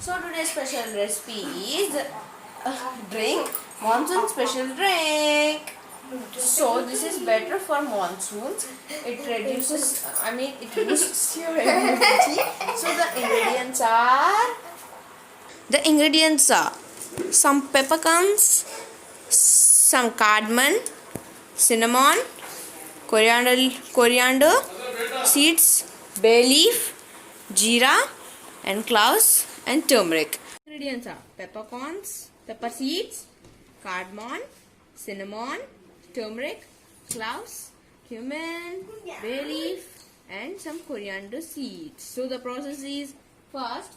So today's special recipe is drink monsoon special drink. So this is better for monsoons. It reduces, it boosts your immunity. So the ingredients are some peppercorns, some cardamom, cinnamon, coriander seeds, bay leaf, jeera, and cloves, and turmeric. Ingredients are peppercorns, pepper seeds, cardamom, cinnamon, turmeric, cloves, cumin, bay leaf, and some coriander seeds. So the process is, first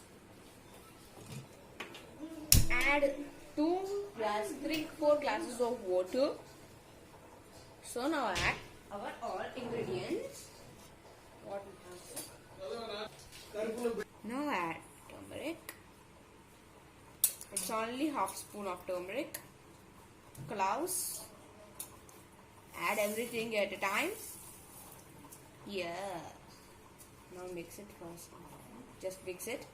add 4 glasses of water. So now add our all ingredients. What we have. Now add turmeric. It's only half spoon of turmeric. Cloves. Add everything at a time. Yeah. Now mix it first. Just mix it.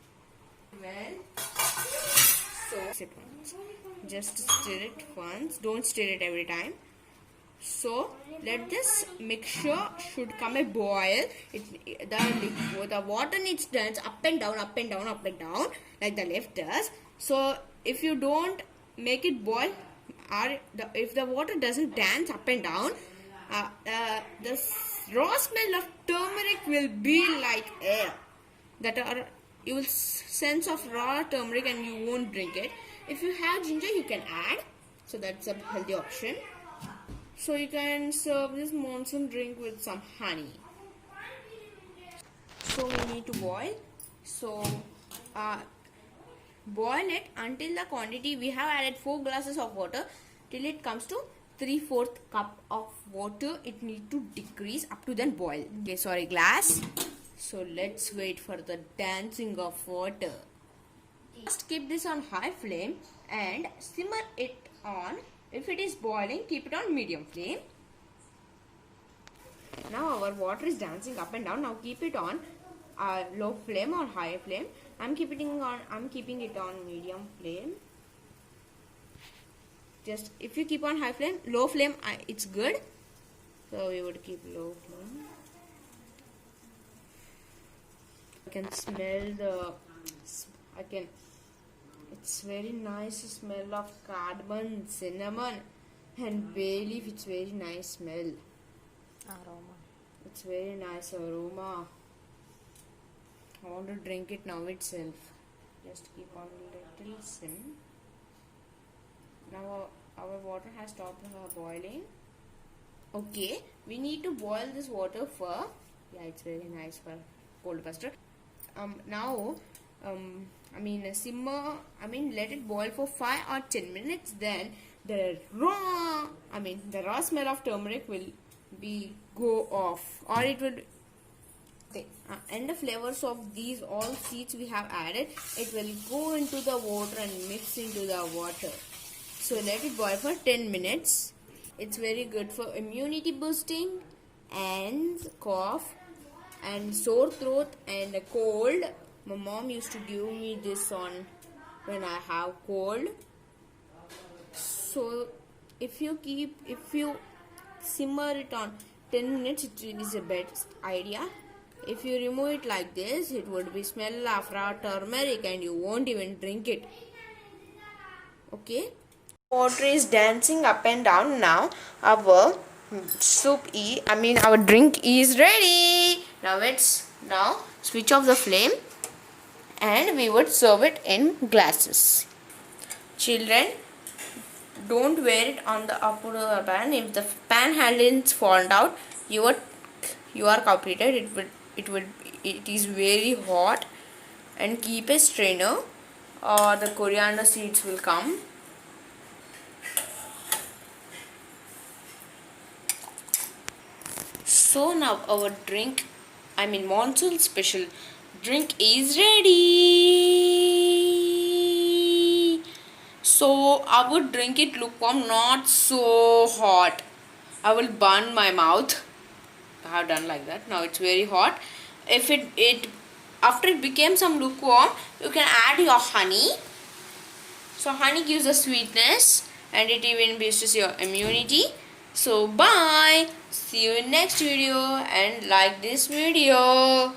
Just stir it once. Don't stir it every time. So let this mixture should come a boil. The water needs to dance up and down, up and down, up and down, like the left does. So if you don't make it boil, or if the water doesn't dance up and down, the raw smell of turmeric will be like air. You will sense of raw turmeric and you won't drink it. If you have ginger, you can add. So that's a healthy option. So you can serve this monsoon drink with some honey. So we need to boil. So boil it until the quantity we have added 4 glasses of water till it comes to 3/4 cup of water. It need to decrease up to then boil. Okay, sorry, glass. So let's wait for the dancing of water. Just keep this on high flame and simmer it on. If it is boiling, keep it on medium flame. Now our water is dancing up and down. Now keep it on low flame or high flame. I'm keeping it on medium flame. Just if you keep on high flame, low flame, it's good. So we would keep low flame. I can smell it's very nice smell of cardamom, cinnamon, and bay leaf. It's very nice smell. Aroma. It's very nice aroma. I want to drink it now itself. Just keep on little sim. Now our water has stopped boiling. Okay, we need to boil this water for. Yeah, it's very nice for cold custard. Simmer. Let it boil for 5 or 10 minutes. Then the raw smell of turmeric will go off, or it will. And the flavors of these all seeds we have added, it will go into the water and mix into the water. So let it boil for 10 minutes. It's very good for immunity boosting and cough and sore throat and a cold. My mom used to give me this when I have cold. So if you simmer it on 10 minutes, it is a best idea. If you remove it like this, it would be smell of raw turmeric and you won't even drink it. Okay. Water is dancing up and down now. Our our drink is ready. Now switch off the flame and we would serve it in glasses. Children, don't wear it on the upper pan. If the pan handles fallen out, you are culpated. It is very hot, and keep a strainer or the coriander seeds will come. So now our monsoon special drink is ready. So I would drink it lukewarm, not so hot. I will burn my mouth. I have done like that. Now it's very hot. If it after it became some lukewarm, you can add your honey. So honey gives a sweetness and it even boosts your immunity. So bye, see you in next video and like this video.